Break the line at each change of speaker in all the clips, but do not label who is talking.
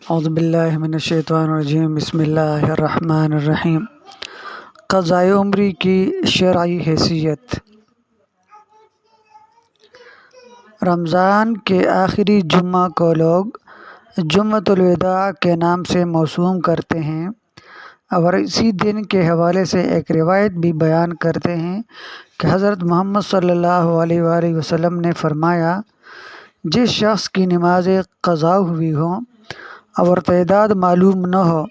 اعوذ باللہ من الشیطان الرجیم، بسم اللہ الرحمن الرحیم۔ قضاء عمری کی شرعی حیثیت۔ رمضان کے آخری جمعہ کو لوگ جمعۃ الوداع کے نام سے موسوم کرتے ہیں، اور اسی دن کے حوالے سے ایک روایت بھی بیان کرتے ہیں کہ حضرت محمد صلی اللہ علیہ وآلہ وسلم نے فرمایا، جس شخص کی نماز قضا ہوئی ہو اور تعداد معلوم نہ ہو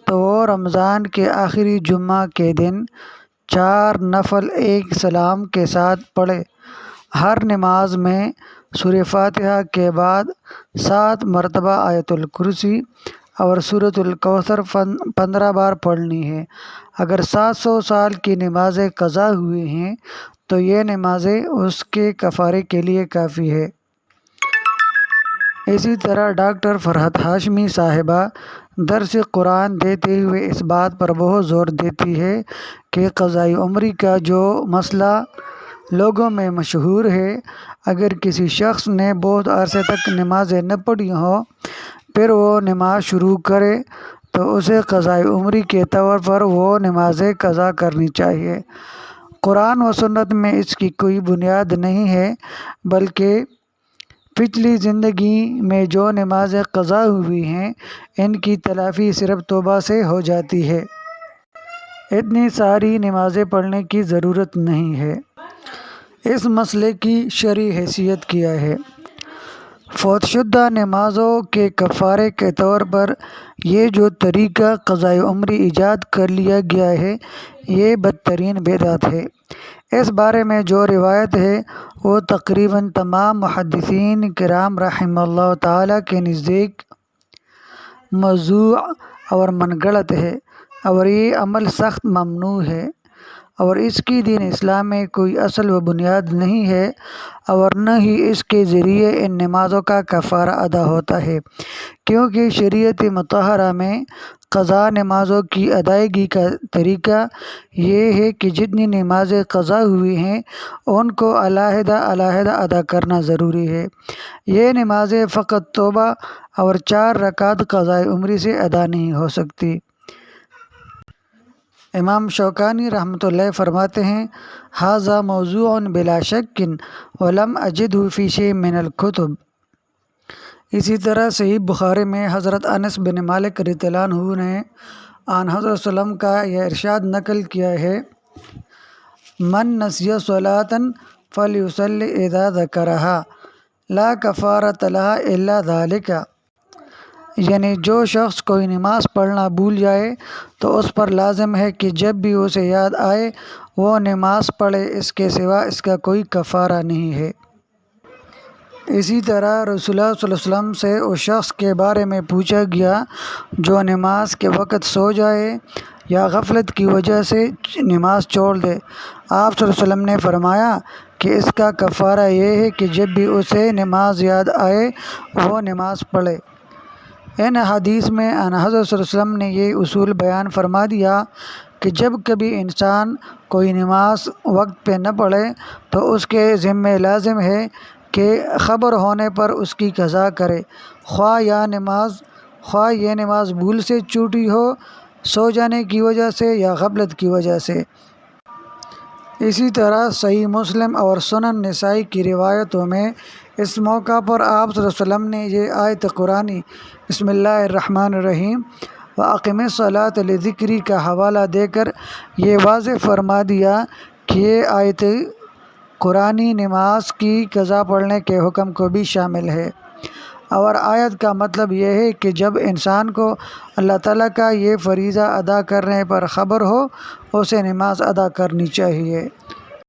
تو وہ رمضان کے آخری جمعہ کے دن 4 نفل ایک سلام کے ساتھ پڑھے۔ ہر نماز میں سورہ فاتحہ کے بعد 7 مرتبہ آیت الکرسی اور سورۃ الکوثر 15 بار پڑھنی ہے۔ اگر 700 سال کی نمازیں قضا ہوئی ہیں تو یہ نمازیں اس کے کفارے کے لیے کافی ہے۔ اسی طرح ڈاکٹر فرحت ہاشمی صاحبہ درس قرآن دیتے ہوئے اس بات پر بہت زور دیتی ہے کہ قضاء عمری کا جو مسئلہ لوگوں میں مشہور ہے، اگر کسی شخص نے بہت عرصے تک نمازیں نہ پڑھی ہوں پھر وہ نماز شروع کرے تو اسے قضاء عمری کے طور پر وہ نمازیں قضا کرنی چاہیے۔ قرآن و سنت میں اس کی کوئی بنیاد نہیں ہے، بلکہ پچھلی زندگی میں جو نمازیں قضا ہوئی ہیں ان کی تلافی صرف توبہ سے ہو جاتی ہے۔ اتنی ساری نمازیں پڑھنے کی ضرورت نہیں ہے۔ اس مسئلے کی شرعی حیثیت کیا ہے؟ فوت شدہ نمازوں کے کفارے کے طور پر یہ جو طریقہ قضاء عمری ایجاد کر لیا گیا ہے یہ بدترین بدعت ہے۔ اس بارے میں جو روایت ہے وہ تقریباً تمام محدثین کرام رحمہ اللہ تعالیٰ کے نزدیک موضوع اور من گڑت ہے، اور یہ عمل سخت ممنوع ہے، اور اس کی دین اسلام میں کوئی اصل و بنیاد نہیں ہے، اور نہ ہی اس کے ذریعے ان نمازوں کا کفارہ ادا ہوتا ہے، کیونکہ شریعت مطہرہ میں قضا نمازوں کی ادائیگی کا طریقہ یہ ہے کہ جتنی نمازیں قضا ہوئی ہیں ان کو علیحدہ علیحدہ ادا کرنا ضروری ہے۔ یہ نمازیں فقط توبہ اور 4 رکعت قضاء عمری سے ادا نہیں ہو سکتی۔ امام شوکانی رحمۃ اللہ فرماتے ہیں، ھذا موضوع بلا شک ولم اجدہ فی شیء من الکتب۔ اسی طرح صحیح بخاری میں حضرت انس بن مالک رضی اللہ عنہ نے عن حضرت صلی اللہ علیہ وسلم کا یہ ارشاد نقل کیا ہے، من نسی صلاۃ فلیصلی اذا ذکرہا لا کفارۃ لہا الا ذلک۔ یعنی جو شخص کوئی نماز پڑھنا بھول جائے تو اس پر لازم ہے کہ جب بھی اسے یاد آئے وہ نماز پڑھے، اس کے سوا اس کا کوئی کفارہ نہیں ہے۔ اسی طرح رسول اللہ صلی اللہ علیہ وسلم سے اس شخص کے بارے میں پوچھا گیا جو نماز کے وقت سو جائے یا غفلت کی وجہ سے نماز چھوڑ دے۔ آپ صلی اللہ علیہ وسلم نے فرمایا کہ اس کا کفارہ یہ ہے کہ جب بھی اسے نماز یاد آئے وہ نماز پڑھے۔ ان حدیث میں ان حضرت صلی اللہ علیہ وسلم نے یہ اصول بیان فرما دیا کہ جب کبھی انسان کوئی نماز وقت پہ نہ پڑھے تو اس کے ذمہ لازم ہے کہ خبر ہونے پر اس کی قضا کرے، خواہ یہ نماز بھول سے چھوٹی ہو، سو جانے کی وجہ سے یا غفلت کی وجہ سے۔ اسی طرح صحیح مسلم اور سنن نسائی کی روایتوں میں اس موقع پر آپ صلی اللہ علیہ وسلم نے یہ آیت قرآنی بسم اللہ الرحمن الرحیم وَأَقِمِ الصَّلَاةَ لِذِكْرِی کا حوالہ دے کر یہ واضح فرما دیا کہ یہ آیت قرآنی نماز کی قضا پڑھنے کے حکم کو بھی شامل ہے، اور آیت کا مطلب یہ ہے کہ جب انسان کو اللہ تعالیٰ کا یہ فریضہ ادا کرنے پر خبر ہو اسے نماز ادا کرنی چاہیے۔